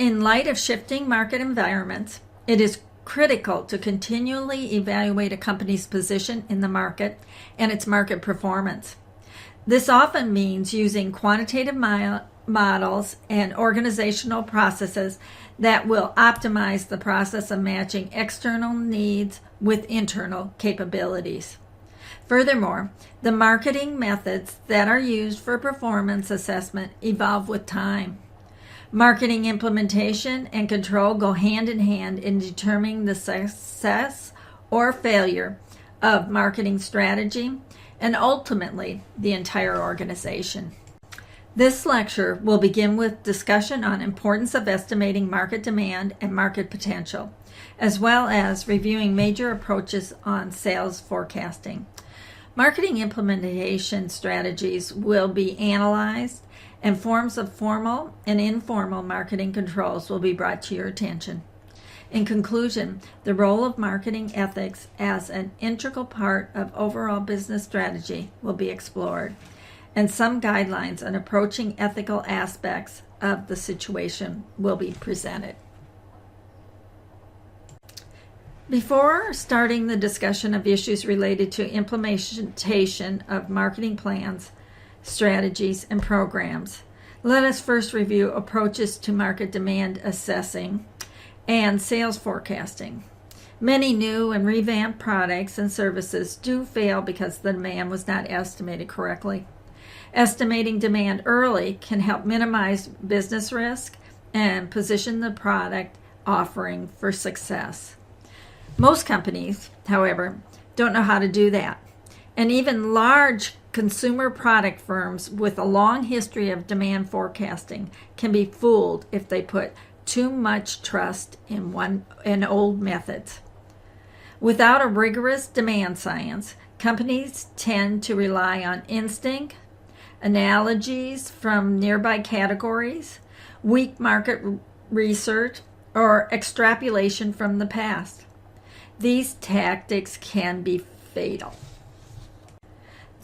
In light of shifting market environments, it is critical to continually evaluate a company's position in the market and its market performance. This often means using quantitative models and organizational processes that will optimize the process of matching external needs with internal capabilities. Furthermore, the marketing methods that are used for performance assessment evolve with time. Marketing implementation and control go hand in hand in determining the success or failure of marketing strategy and ultimately the entire organization. This lecture will begin with discussion on importance of estimating market demand and market potential, as well as reviewing major approaches on sales forecasting. Marketing implementation strategies will be analyzed, and forms of formal and informal marketing controls will be brought to your attention. In conclusion, the role of marketing ethics as an integral part of overall business strategy will be explored, and some guidelines on approaching ethical aspects of the situation will be presented. Before starting the discussion of issues related to implementation of marketing plans, strategies, and programs, let us first review approaches to market demand assessing and sales forecasting. Many new and revamped products and services do fail because the demand was not estimated correctly. Estimating demand early can help minimize business risk and position the product offering for success. Most companies, however, don't know how to do that. And even large consumer product firms with a long history of demand forecasting can be fooled if they put too much trust in old methods. Without a rigorous demand science, companies tend to rely on instinct, analogies from nearby categories, weak market research, or extrapolation from the past. These tactics can be fatal.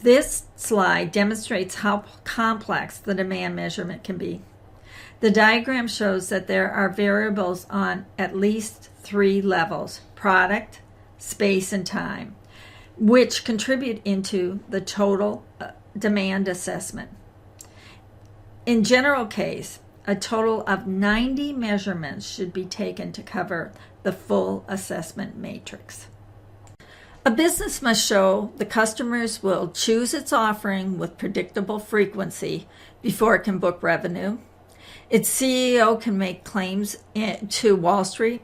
This slide demonstrates how complex the demand measurement can be. The diagram shows that there are variables on at least 3 levels: product, space, and time, which contribute into the total demand assessment. In general case, a total of 90 measurements should be taken to cover the full assessment matrix. A business must show the customers will choose its offering with predictable frequency before it can book revenue. Its CEO can make claims to Wall Street,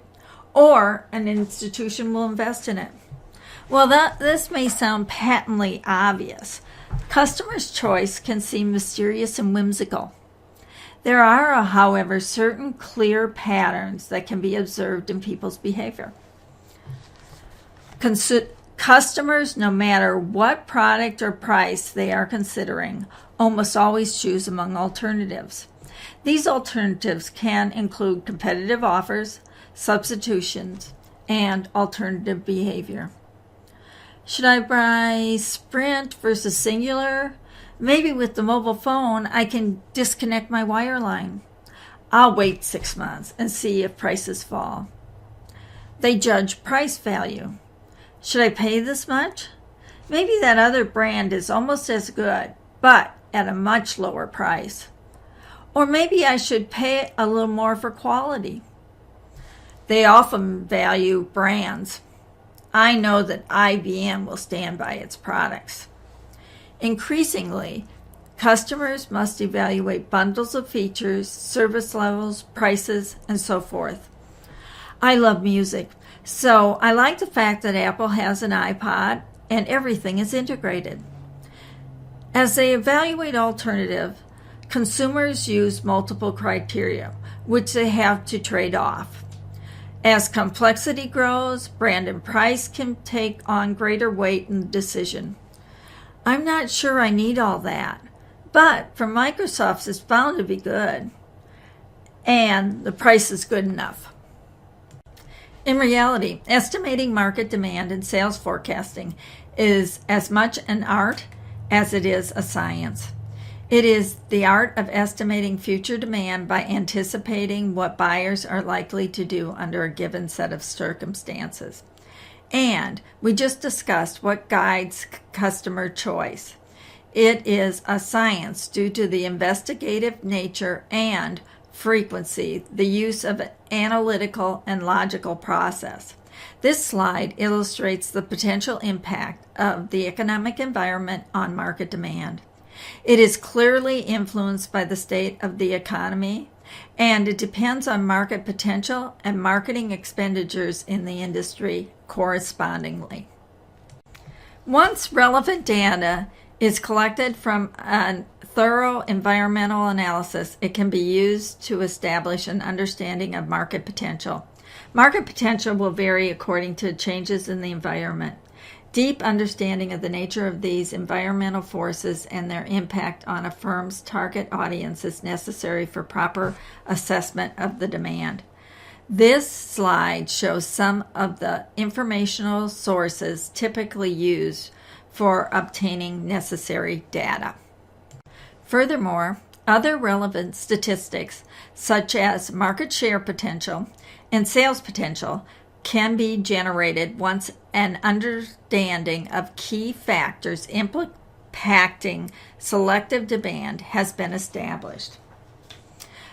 or an institution will invest in it. Well, this may sound patently obvious. Customers' choice can seem mysterious and whimsical. There are, however, certain clear patterns that can be observed in people's behavior. Customers, no matter what product or price they are considering, almost always choose among alternatives. These alternatives can include competitive offers, substitutions, and alternative behavior. Should I buy Sprint versus Singular? Maybe with the mobile phone, I can disconnect my wireline. I'll wait 6 months and see if prices fall. They judge price value. Should I pay this much? Maybe that other brand is almost as good, but at a much lower price. Or maybe I should pay a little more for quality. They often value brands. I know that IBM will stand by its products. Increasingly, customers must evaluate bundles of features, service levels, prices, and so forth. I love music, so I like the fact that Apple has an iPod and everything is integrated. As they evaluate alternative, consumers use multiple criteria, which they have to trade off. As complexity grows, brand and price can take on greater weight in the decision. I'm not sure I need all that, but for Microsoft, it's bound to be good, and the price is good enough. In reality, estimating market demand and sales forecasting is as much an art as it is a science. It is the art of estimating future demand by anticipating what buyers are likely to do under a given set of circumstances. And we just discussed what guides customer choice. It is a science due to the investigative nature and frequency, the use of an analytical and logical process. This slide illustrates the potential impact of the economic environment on market demand. It is clearly influenced by the state of the economy, and it depends on market potential and marketing expenditures in the industry correspondingly. Once relevant data is collected from a thorough environmental analysis, it can be used to establish an understanding of market potential. Market potential will vary according to changes in the environment. Deep understanding of the nature of these environmental forces and their impact on a firm's target audience is necessary for proper assessment of the demand. This slide shows some of the informational sources typically used for obtaining necessary data. Furthermore, other relevant statistics, such as market share potential and sales potential, can be generated once an understanding of key factors impacting selective demand has been established.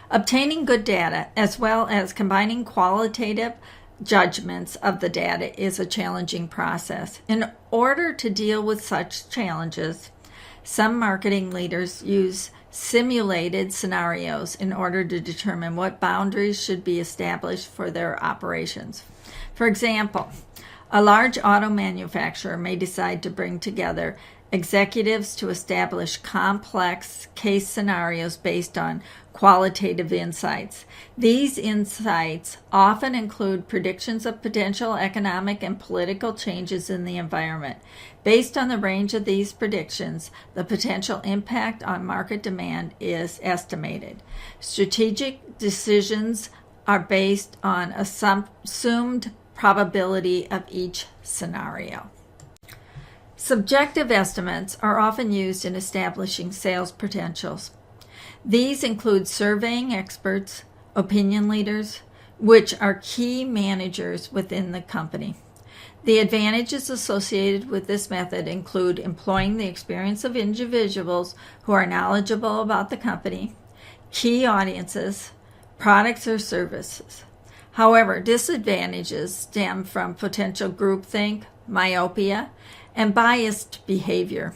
Obtaining good data, as well as combining qualitative judgments of the data, is a challenging process. In order to deal with such challenges, some marketing leaders use simulated scenarios in order to determine what boundaries should be established for their operations. For example, a large auto manufacturer may decide to bring together executives to establish complex case scenarios based on qualitative insights. These insights often include predictions of potential economic and political changes in the environment. Based on the range of these predictions, the potential impact on market demand is estimated. Strategic decisions are based on assumed probability of each scenario. Subjective estimates are often used in establishing sales potentials. These include surveying experts, opinion leaders, which are key managers within the company. The advantages associated with this method include employing the experience of individuals who are knowledgeable about the company, key audiences, products or services. However, disadvantages stem from potential groupthink, myopia, and biased behavior.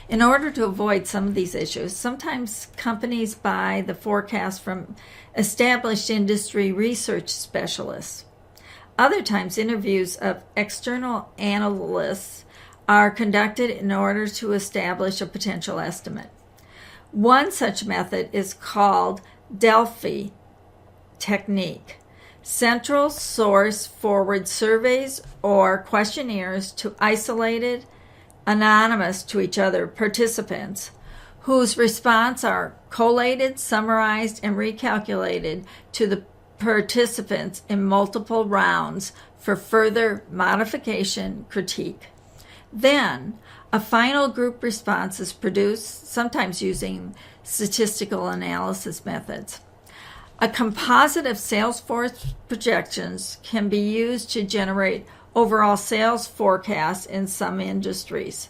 In order to avoid some of these issues, sometimes companies buy the forecast from established industry research specialists. Other times, interviews of external analysts are conducted in order to establish a potential estimate. One such method is called Delphi technique. Central source forward surveys or questionnaires to isolated, anonymous to each other participants whose response are collated, summarized, and recalculated to the participants in multiple rounds for further modification, critique. Then, a final group response is produced, sometimes using statistical analysis methods. A composite of sales force projections can be used to generate overall sales forecasts in some industries.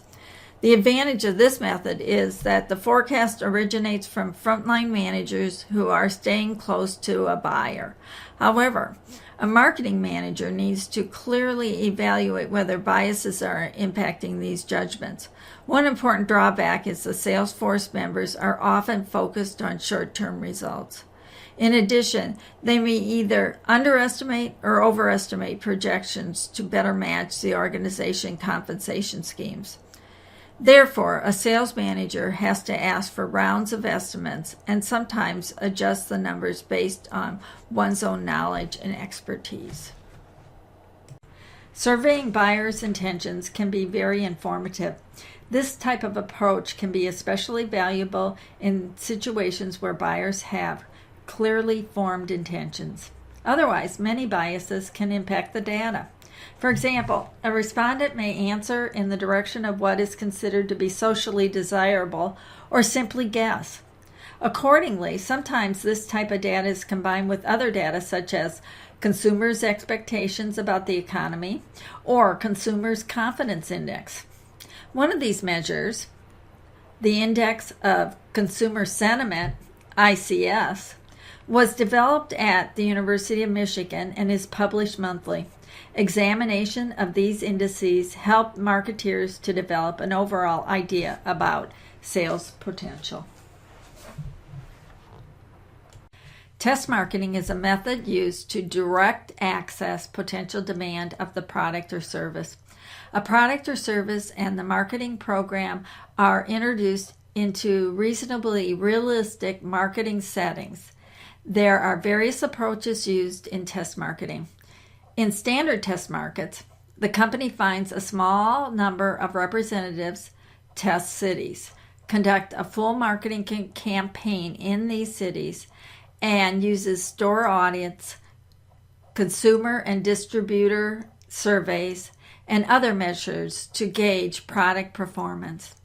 The advantage of this method is that the forecast originates from frontline managers who are staying close to a buyer. However, a marketing manager needs to clearly evaluate whether biases are impacting these judgments. One important drawback is the sales force members are often focused on short-term results. In addition, they may either underestimate or overestimate projections to better match the organization compensation schemes. Therefore, a sales manager has to ask for rounds of estimates and sometimes adjust the numbers based on one's own knowledge and expertise. Surveying buyers' intentions can be very informative. This type of approach can be especially valuable in situations where buyers have clearly formed intentions. Otherwise, many biases can impact the data. For example, a respondent may answer in the direction of what is considered to be socially desirable or simply guess. Accordingly, sometimes this type of data is combined with other data such as consumers' expectations about the economy or consumers' confidence index. One of these measures, the Index of Consumer Sentiment, ICS, was developed at the University of Michigan and is published monthly. Examination of these indices help marketeers to develop an overall idea about sales potential. Test marketing is a method used to direct access potential demand of the product or service. A product or service and the marketing program are introduced into reasonably realistic marketing settings. There are various approaches used in test marketing. In standard test markets, the company finds a small number of representatives, test cities, conduct a full marketing campaign in these cities, and uses store audience, consumer and distributor surveys, and other measures to gauge product performance.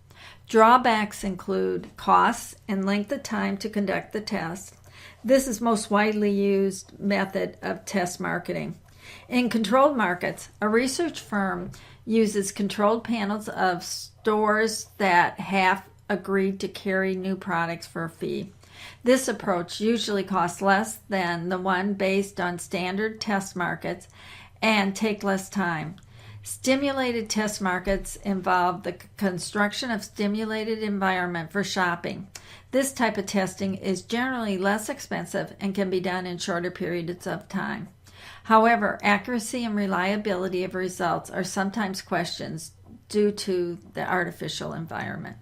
Drawbacks include costs and length of time to conduct the test. This is most widely used method of test marketing. In controlled markets, a research firm uses controlled panels of stores that have agreed to carry new products for a fee. This approach usually costs less than the one based on standard test markets and take less time. Stimulated test markets involve the construction of stimulated environment for shopping. This type of testing is generally less expensive and can be done in shorter periods of time. However, accuracy and reliability of results are sometimes questioned due to the artificial environment.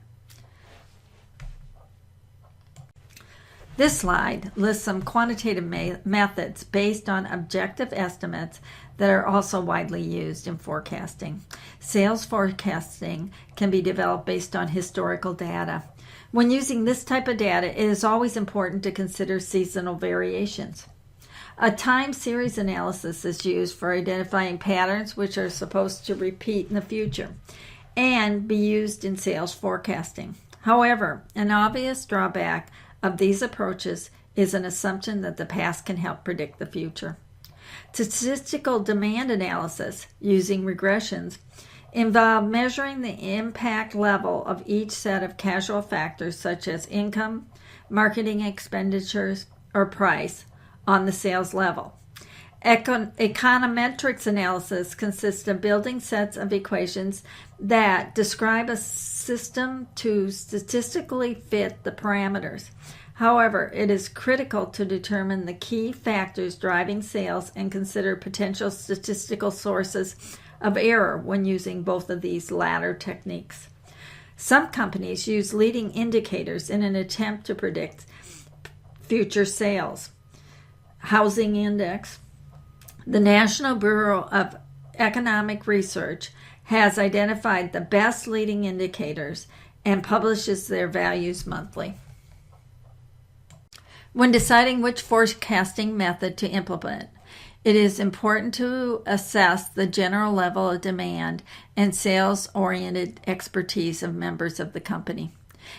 This slide lists some quantitative methods based on objective estimates that are also widely used in forecasting. Sales forecasting can be developed based on historical data. When using this type of data, it is always important to consider seasonal variations. A time series analysis is used for identifying patterns which are supposed to repeat in the future and be used in sales forecasting. However, an obvious drawback of these approaches is an assumption that the past can help predict the future. Statistical demand analysis using regressions involve measuring the impact level of each set of causal factors such as income, marketing expenditures, or price on the sales level. Econometrics analysis consists of building sets of equations that describe a system to statistically fit the parameters. However, it is critical to determine the key factors driving sales and consider potential statistical sources of error when using both of these latter techniques. Some companies use leading indicators in an attempt to predict future sales. Housing Index. The National Bureau of Economic Research has identified the best leading indicators and publishes their values monthly. When deciding which forecasting method to implement, it is important to assess the general level of demand and sales-oriented expertise of members of the company.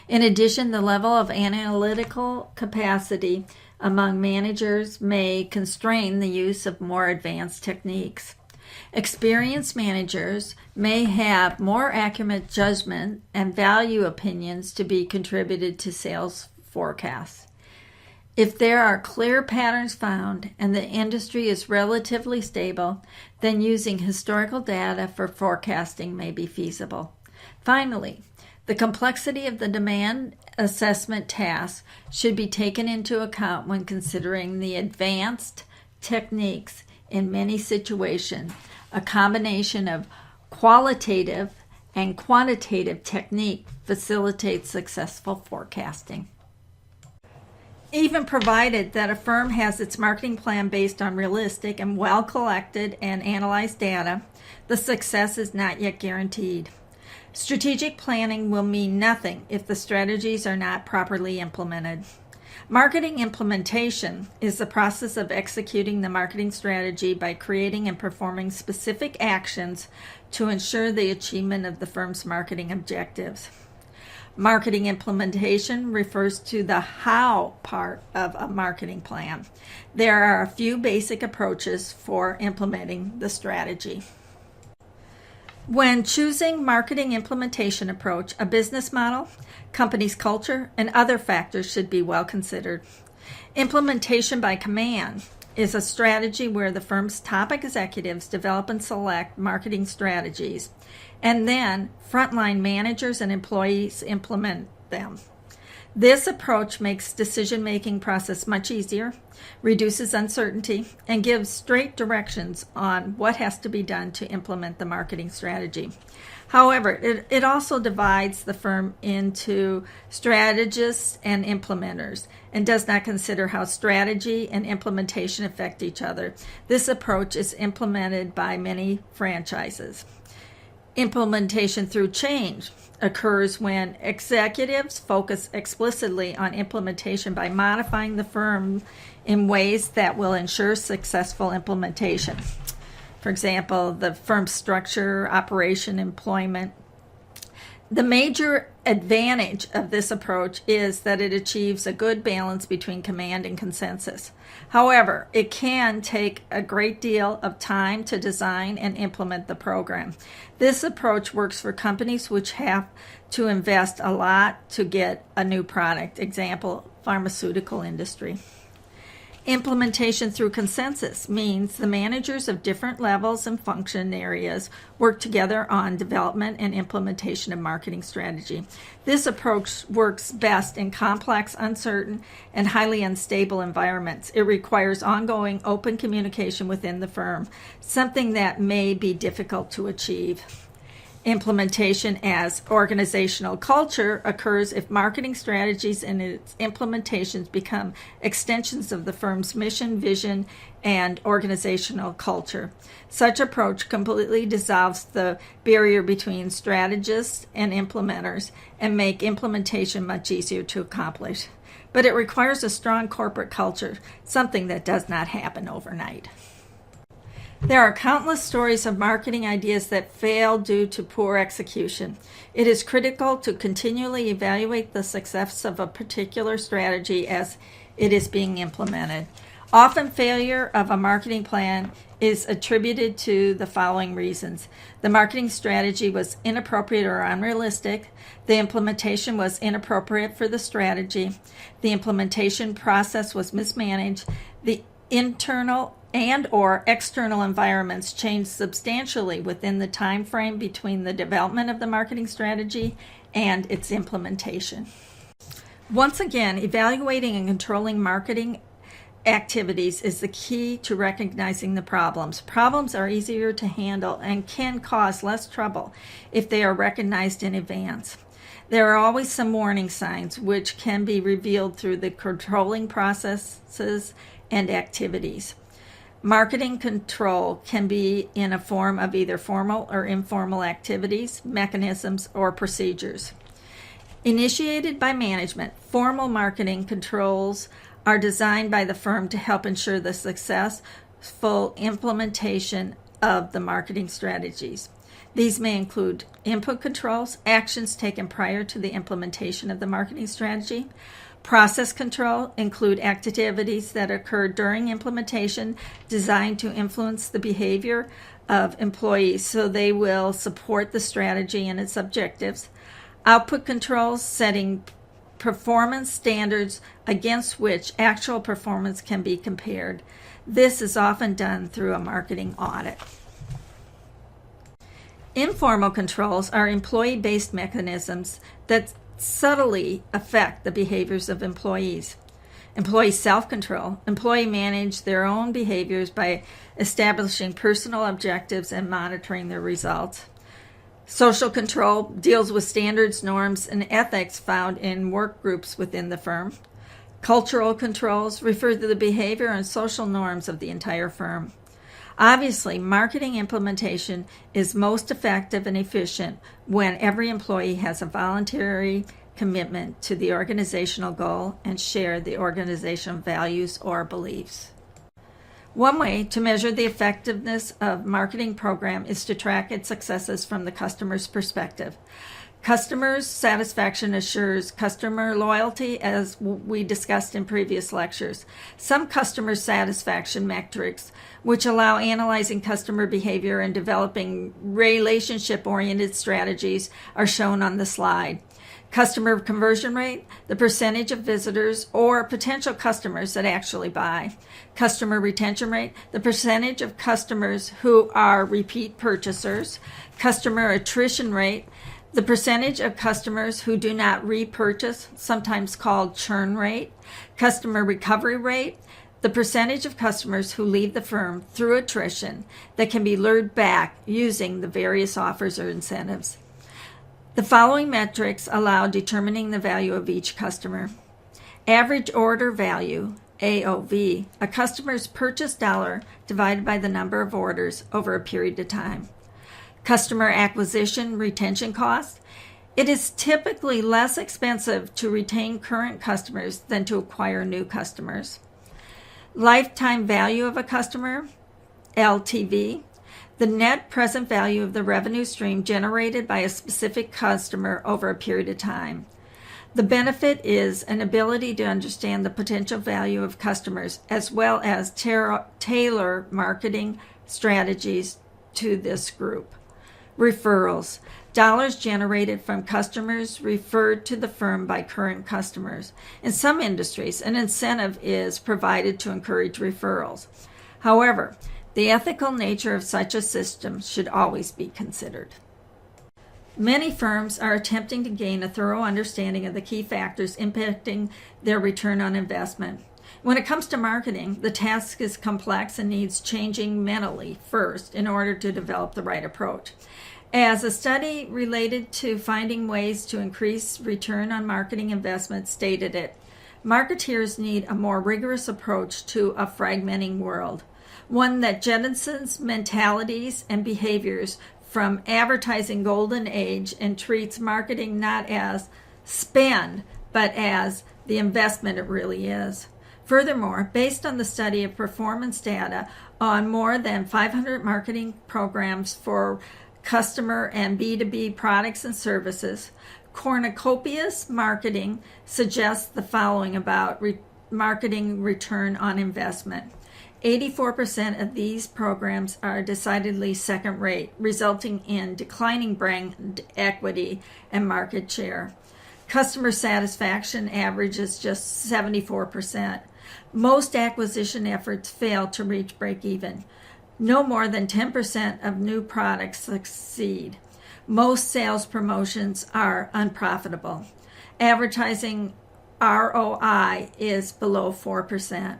In addition, the level of analytical capacity among managers may constrain the use of more advanced techniques. Experienced managers may have more accurate judgment and value opinions to be contributed to sales forecasts. If there are clear patterns found and the industry is relatively stable, then using historical data for forecasting may be feasible. Finally, the complexity of the demand assessment task should be taken into account when considering the advanced techniques in many situations. A combination of qualitative and quantitative technique facilitates successful forecasting. Even provided that a firm has its marketing plan based on realistic and well-collected and analyzed data, the success is not yet guaranteed. Strategic planning will mean nothing if the strategies are not properly implemented. Marketing implementation is the process of executing the marketing strategy by creating and performing specific actions to ensure the achievement of the firm's marketing objectives. Marketing implementation refers to the how part of a marketing plan. There are a few basic approaches for implementing the strategy. When choosing marketing implementation approach, a business model, company's culture, and other factors should be well considered. Implementation by command is a strategy where the firm's top executives develop and select marketing strategies, and then frontline managers and employees implement them. This approach makes decision-making process much easier, reduces uncertainty, and gives straight directions on what has to be done to implement the marketing strategy. However, it also divides the firm into strategists and implementers and does not consider how strategy and implementation affect each other. This approach is implemented by many franchises. Implementation through change occurs when executives focus explicitly on implementation by modifying the firm in ways that will ensure successful implementation. For example, the firm's structure, operation, employment. The major advantage of this approach is that it achieves a good balance between command and consensus. However, it can take a great deal of time to design and implement the program. This approach works for companies which have to invest a lot to get a new product. Example, pharmaceutical industry. Implementation through consensus means the managers of different levels and function areas work together on development and implementation of marketing strategy. This approach works best in complex, uncertain, and highly unstable environments. It requires ongoing open communication within the firm, something that may be difficult to achieve. Implementation as organizational culture occurs if marketing strategies and its implementations become extensions of the firm's mission, vision, and organizational culture. Such approach completely dissolves the barrier between strategists and implementers and make implementation much easier to accomplish. But it requires a strong corporate culture, something that does not happen overnight. There are countless stories of marketing ideas that fail due to poor execution. It is critical to continually evaluate the success of a particular strategy as it is being implemented. Often, failure of a marketing plan is attributed to the following reasons. The marketing strategy was inappropriate or unrealistic. The implementation was inappropriate for the strategy. The implementation process was mismanaged. The internal and or external environments change substantially within the time frame between the development of the marketing strategy and its implementation. Once again, evaluating and controlling marketing activities is the key to recognizing the problems. Problems are easier to handle and can cause less trouble if they are recognized in advance. There are always some warning signs which can be revealed through the controlling processes and activities. Marketing control can be in a form of either formal or informal activities, mechanisms, or procedures. Initiated by management, formal marketing controls are designed by the firm to help ensure the successful implementation of the marketing strategies. These may include input controls, actions taken prior to the implementation of the marketing strategy. Process control include activities that occur during implementation designed to influence the behavior of employees so they will support the strategy and its objectives. Output controls, setting performance standards against which actual performance can be compared. This is often done through a marketing audit. Informal controls are employee-based mechanisms that subtly affect the behaviors of employees. Employee self-control. Employees manage their own behaviors by establishing personal objectives and monitoring their results. Social control deals with standards, norms, and ethics found in work groups within the firm. Cultural controls refer to the behavior and social norms of the entire firm. Obviously, marketing implementation is most effective and efficient when every employee has a voluntary commitment to the organizational goal and share the organizational values or beliefs. One way to measure the effectiveness of marketing program is to track its successes from the customer's perspective. Customer satisfaction assures customer loyalty, as we discussed in previous lectures. Some customer satisfaction metrics, which allow analyzing customer behavior and developing relationship-oriented strategies, are shown on the slide. Customer conversion rate, the percentage of visitors or potential customers that actually buy. Customer retention rate, the percentage of customers who are repeat purchasers. Customer attrition rate, the percentage of customers who do not repurchase, sometimes called churn rate. Customer recovery rate, the percentage of customers who leave the firm through attrition that can be lured back using the various offers or incentives. The following metrics allow determining the value of each customer. Average order value, AOV, a customer's purchase dollar divided by the number of orders over a period of time. Customer acquisition retention cost. It is typically less expensive to retain current customers than to acquire new customers. Lifetime value of a customer, LTV. The net present value of the revenue stream generated by a specific customer over a period of time. The benefit is an ability to understand the potential value of customers as well as tailor marketing strategies to this group. Referrals. Dollars generated from customers referred to the firm by current customers. In some industries, an incentive is provided to encourage referrals. However, the ethical nature of such a system should always be considered. Many firms are attempting to gain a thorough understanding of the key factors impacting their return on investment. When it comes to marketing, the task is complex and needs changing mentally first in order to develop the right approach. As a study related to finding ways to increase return on marketing investment stated it, marketeers need a more rigorous approach to a fragmenting world, one that jettisons mentalities and behaviors from advertising golden age and treats marketing not as spend, but as the investment it really is. Furthermore, based on the study of performance data on more than 500 marketing programs for customer and B2B products and services, cornucopious marketing suggests the following about marketing return on investment. 84% of these programs are decidedly second rate, resulting in declining brand equity and market share. Customer satisfaction averages just 74%. Most acquisition efforts fail to reach break even. No more than 10% of new products succeed. Most sales promotions are unprofitable. Advertising ROI is below 4%.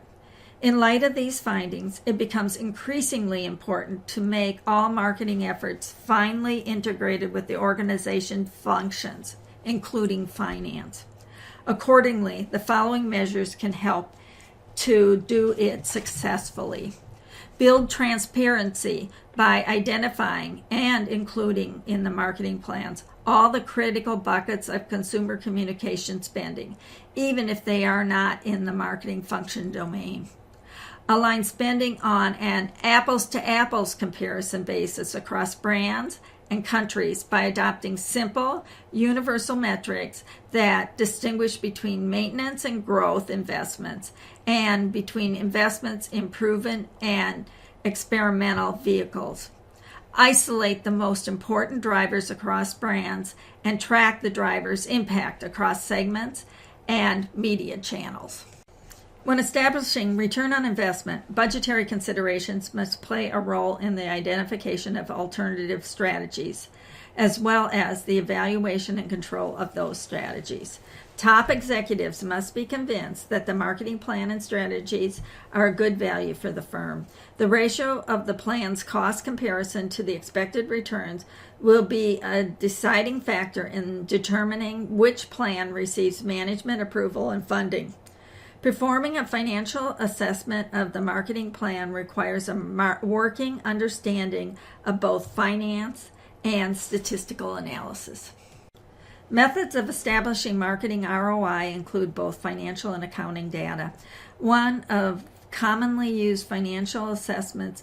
In light of these findings, it becomes increasingly important to make all marketing efforts finely integrated with the organization functions, including finance. Accordingly, the following measures can help to do it successfully. Build transparency by identifying and including in the marketing plans all the critical buckets of consumer communication spending, even if they are not in the marketing function domain. Align spending on an apples-to-apples comparison basis across brands and countries by adopting simple, universal metrics that distinguish between maintenance and growth investments and between investments in proven and experimental vehicles. Isolate the most important drivers across brands and track the drivers' impact across segments and media channels. When establishing return on investment, budgetary considerations must play a role in the identification of alternative strategies, as well as the evaluation and control of those strategies. Top executives must be convinced that the marketing plan and strategies are a good value for the firm. The ratio of the plan's cost comparison to the expected returns will be a deciding factor in determining which plan receives management approval and funding. Performing a financial assessment of the marketing plan requires a working understanding of both finance and statistical analysis. Methods of establishing marketing ROI include both financial and accounting data. One of commonly used financial assessments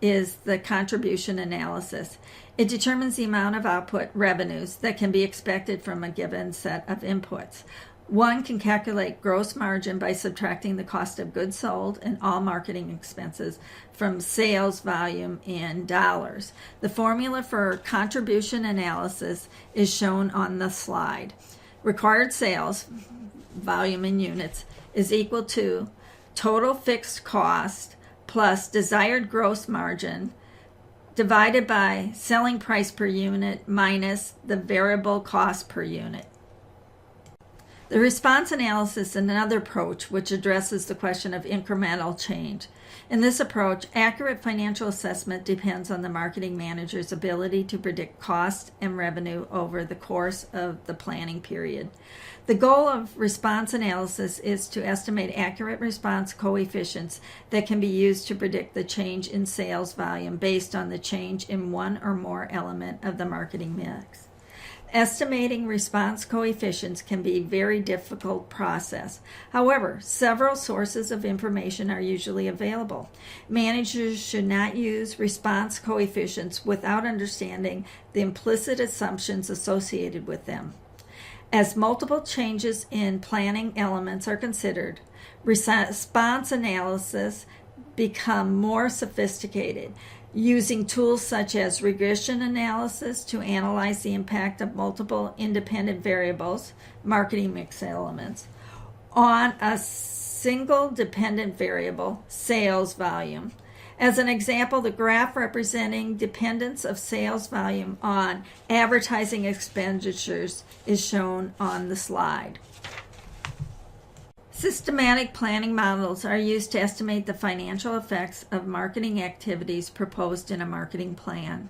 is the contribution analysis. It determines the amount of output revenues that can be expected from a given set of inputs. One can calculate gross margin by subtracting the cost of goods sold and all marketing expenses from sales volume in dollars. The formula for contribution analysis is shown on the slide. Required sales, volume in units, is equal to total fixed cost plus desired gross margin divided by selling price per unit minus the variable cost per unit. The response analysis is another approach which addresses the question of incremental change. In this approach, accurate financial assessment depends on the marketing manager's ability to predict cost and revenue over the course of the planning period. The goal of response analysis is to estimate accurate response coefficients that can be used to predict the change in sales volume based on the change in one or more element of the marketing mix. Estimating response coefficients can be a very difficult process. However, several sources of information are usually available. Managers should not use response coefficients without understanding the implicit assumptions associated with them. As multiple changes in planning elements are considered, response analysis become more sophisticated, using tools such as regression analysis to analyze the impact of multiple independent variables, marketing mix elements, on a single dependent variable, sales volume. As an example, the graph representing dependence of sales volume on advertising expenditures is shown on the slide. Systematic planning models are used to estimate the financial effects of marketing activities proposed in a marketing plan.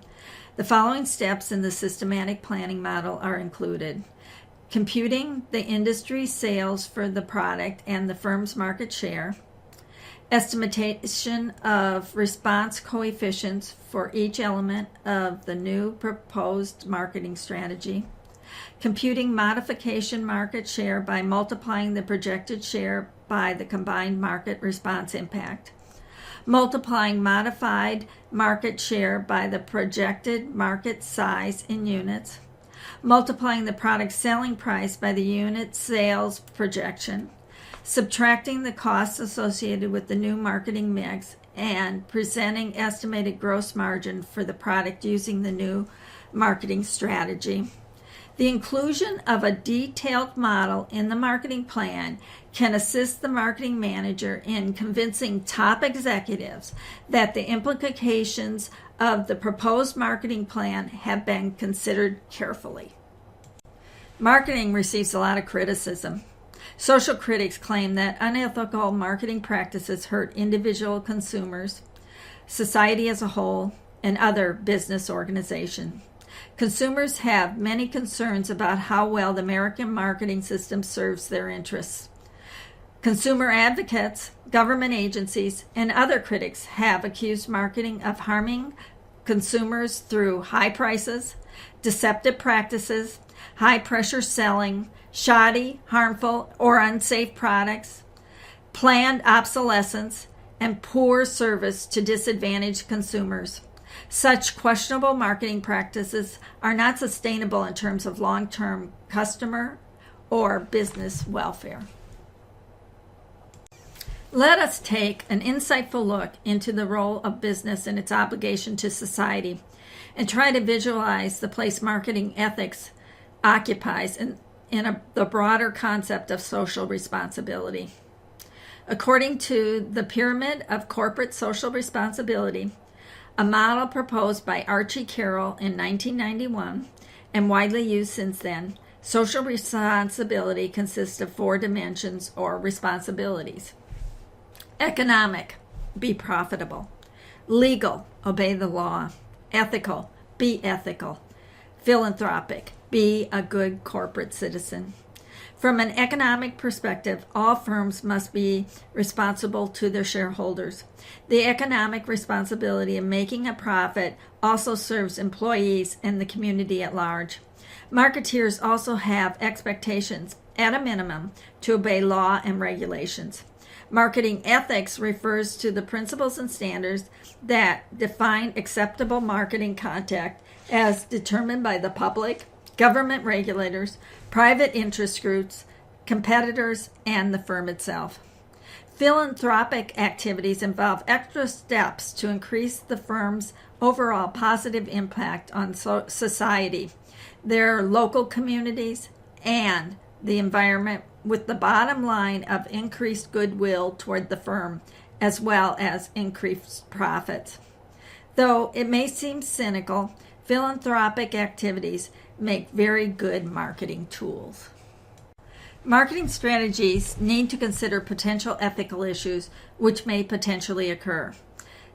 The following steps in the systematic planning model are included: computing the industry sales for the product and the firm's market share, estimation of response coefficients for each element of the new proposed marketing strategy, computing modification market share by multiplying the projected share by the combined market response impact, multiplying modified market share by the projected market size in units, multiplying the product selling price by the unit sales projection, subtracting the costs associated with the new marketing mix, and presenting estimated gross margin for the product using the new marketing strategy. The inclusion of a detailed model in the marketing plan can assist the marketing manager in convincing top executives that the implications of the proposed marketing plan have been considered carefully. Marketing receives a lot of criticism. Social critics claim that unethical marketing practices hurt individual consumers, society as a whole, and other business organizations. Consumers have many concerns about how well the American marketing system serves their interests. Consumer advocates, government agencies, and other critics have accused marketing of harming consumers through high prices, deceptive practices, high-pressure selling, shoddy, harmful, or unsafe products, planned obsolescence, and poor service to disadvantaged consumers. Such questionable marketing practices are not sustainable in terms of long-term customer or business welfare. Let us take an insightful look into the role of business and its obligation to society and try to visualize the place marketing ethics occupies in the broader concept of social responsibility. According to the Pyramid of Corporate Social Responsibility, a model proposed by Archie Carroll in 1991 and widely used since then, social responsibility consists of 4 dimensions or responsibilities. Economic, be profitable. Legal, obey the law. Ethical, be ethical. Philanthropic, be a good corporate citizen. From an economic perspective, all firms must be responsible to their shareholders. The economic responsibility of making a profit also serves employees and the community at large. Marketeers also have expectations, at a minimum, to obey law and regulations. Marketing ethics refers to the principles and standards that define acceptable marketing conduct as determined by the public, government regulators, private interest groups, competitors, and the firm itself. Philanthropic activities involve extra steps to increase the firm's overall positive impact on society, their local communities, and the environment, with the bottom line of increased goodwill toward the firm, as well as increased profits. Though it may seem cynical, philanthropic activities make very good marketing tools. Marketing strategies need to consider potential ethical issues which may potentially occur,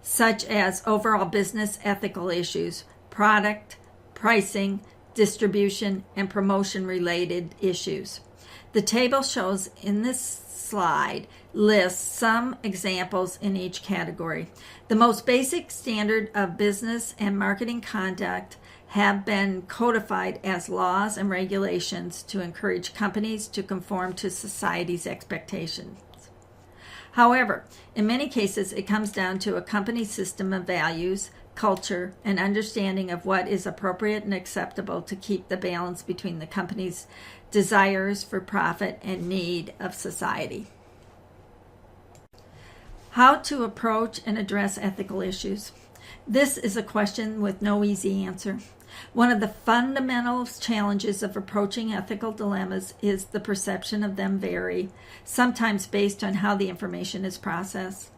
such as overall business ethical issues, product, pricing, distribution, and promotion-related issues. The table shows in this slide lists some examples in each category. The most basic standard of business and marketing conduct have been codified as laws and regulations to encourage companies to conform to society's expectations. However, in many cases, it comes down to a company's system of values, culture, and understanding of what is appropriate and acceptable to keep the balance between the company's desires for profit and need of society. How to approach and address ethical issues. This is a question with no easy answer. One of the fundamental challenges of approaching ethical dilemmas is the perception of them vary, sometimes based on how the information is processed.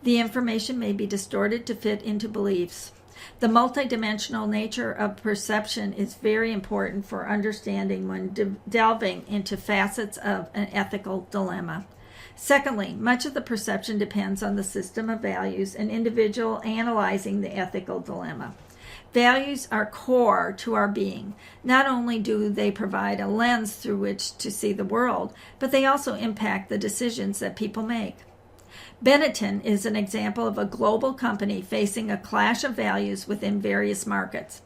The information may be distorted to fit into beliefs. The multidimensional nature of perception is very important for understanding when delving into facets of an ethical dilemma. Secondly, much of the perception depends on the system of values and individual analyzing the ethical dilemma. Values are core to our being. Not only do they provide a lens through which to see the world, but they also impact the decisions that people make. Benetton is an example of a global company facing a clash of values within various markets.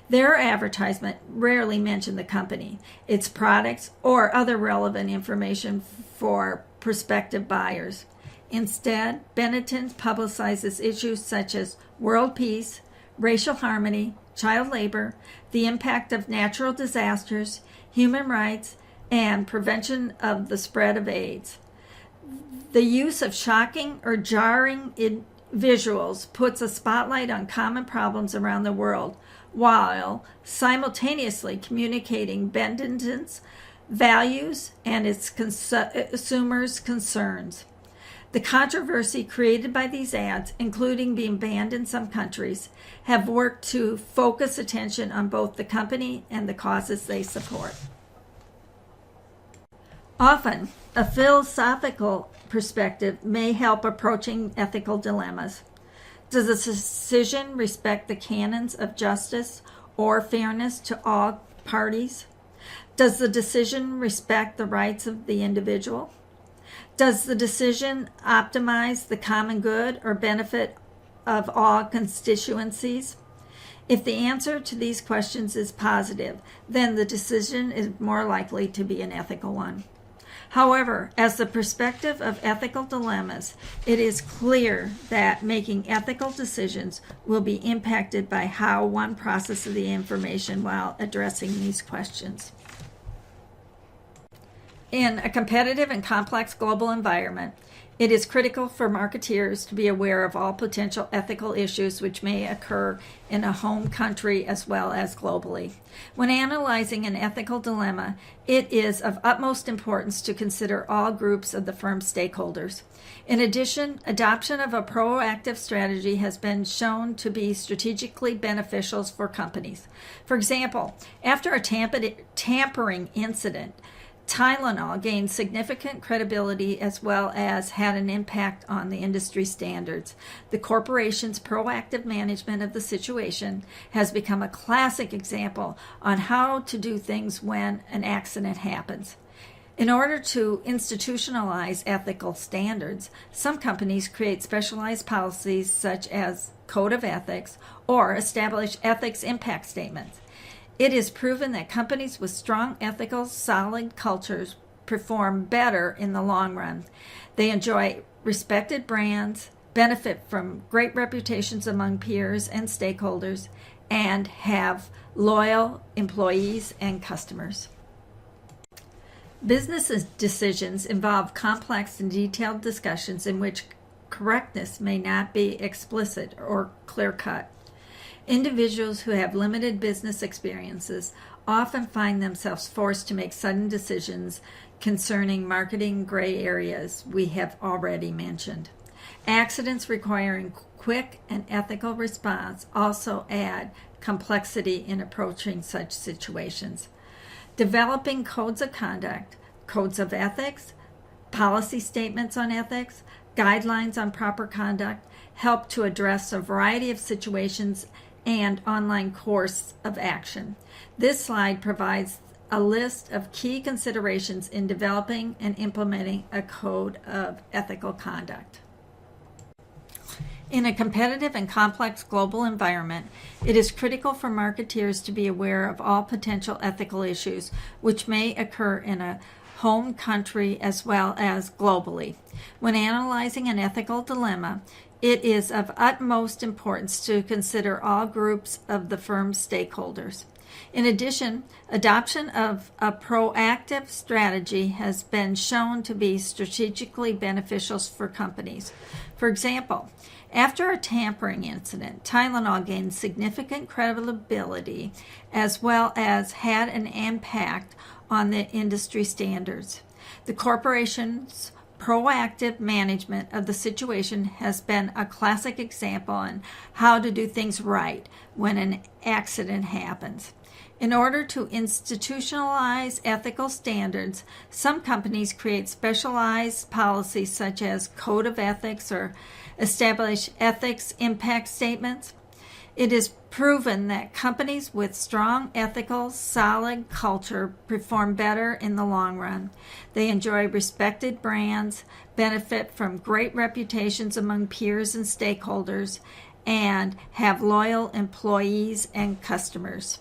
Their advertisement rarely mentioned the company, its products, or other relevant information for prospective buyers. Instead, Benetton publicizes issues such as world peace, racial harmony, child labor, the impact of natural disasters, human rights, and prevention of the spread of AIDS. The use of shocking or jarring visuals puts a spotlight on common problems around the world, while simultaneously communicating Benetton's values and its consumers' concerns. The controversy created by these ads, including being banned in some countries, have worked to focus attention on both the company and the causes they support. Often, a philosophical perspective may help approaching ethical dilemmas. Does the decision respect the canons of justice or fairness to all parties? Does the decision respect the rights of the individual? Does the decision optimize the common good or benefit of all constituencies? If the answer to these questions is positive, then the decision is more likely to be an ethical one. However, as the perspective of ethical dilemmas, it is clear that making ethical decisions will be impacted by how one processes the information while addressing these questions. In a competitive and complex global environment, it is critical for marketeers to be aware of all potential ethical issues which may occur in a home country as well as globally. When analyzing an ethical dilemma, it is of utmost importance to consider all groups of the firm's stakeholders. In addition, adoption of a proactive strategy has been shown to be strategically beneficial for companies. For example, after a tampering incident, Tylenol gained significant credibility as well as had an impact on the industry standards. The corporation's proactive management of the situation has become a classic example on how to do things when an accident happens. In order to institutionalize ethical standards, some companies create specialized policies such as code of ethics or establish ethics impact statements. It is proven that companies with strong ethical, solid cultures perform better in the long run. They enjoy respected brands, benefit from great reputations among peers and stakeholders, and have loyal employees and customers. Business decisions involve complex and detailed discussions in which correctness may not be explicit or clear-cut. Individuals who have limited business experiences often find themselves forced to make sudden decisions concerning marketing gray areas we have already mentioned. Accidents requiring quick and ethical response also add complexity in approaching such situations. Developing codes of conduct, codes of ethics, policy statements on ethics, guidelines on proper conduct help to address a variety of situations and online course of action. This slide provides a list of key considerations in developing and implementing a code of ethical conduct. In a competitive and complex global environment, it is critical for marketeers to be aware of all potential ethical issues which may occur in a home country as well as globally. When analyzing an ethical dilemma, it is of utmost importance to consider all groups of the firm's stakeholders. In addition, adoption of a proactive strategy has been shown to be strategically beneficial for companies. For example, after a tampering incident, Tylenol gained significant credibility as well as had an impact on the industry standards. The corporation's proactive management of the situation has been a classic example on how to do things right when an accident happens. In order to institutionalize ethical standards, some companies create specialized policies such as code of ethics or establish ethics impact statements. It is proven that companies with strong ethical, solid culture perform better in the long run. They enjoy respected brands, benefit from great reputations among peers and stakeholders, and have loyal employees and customers.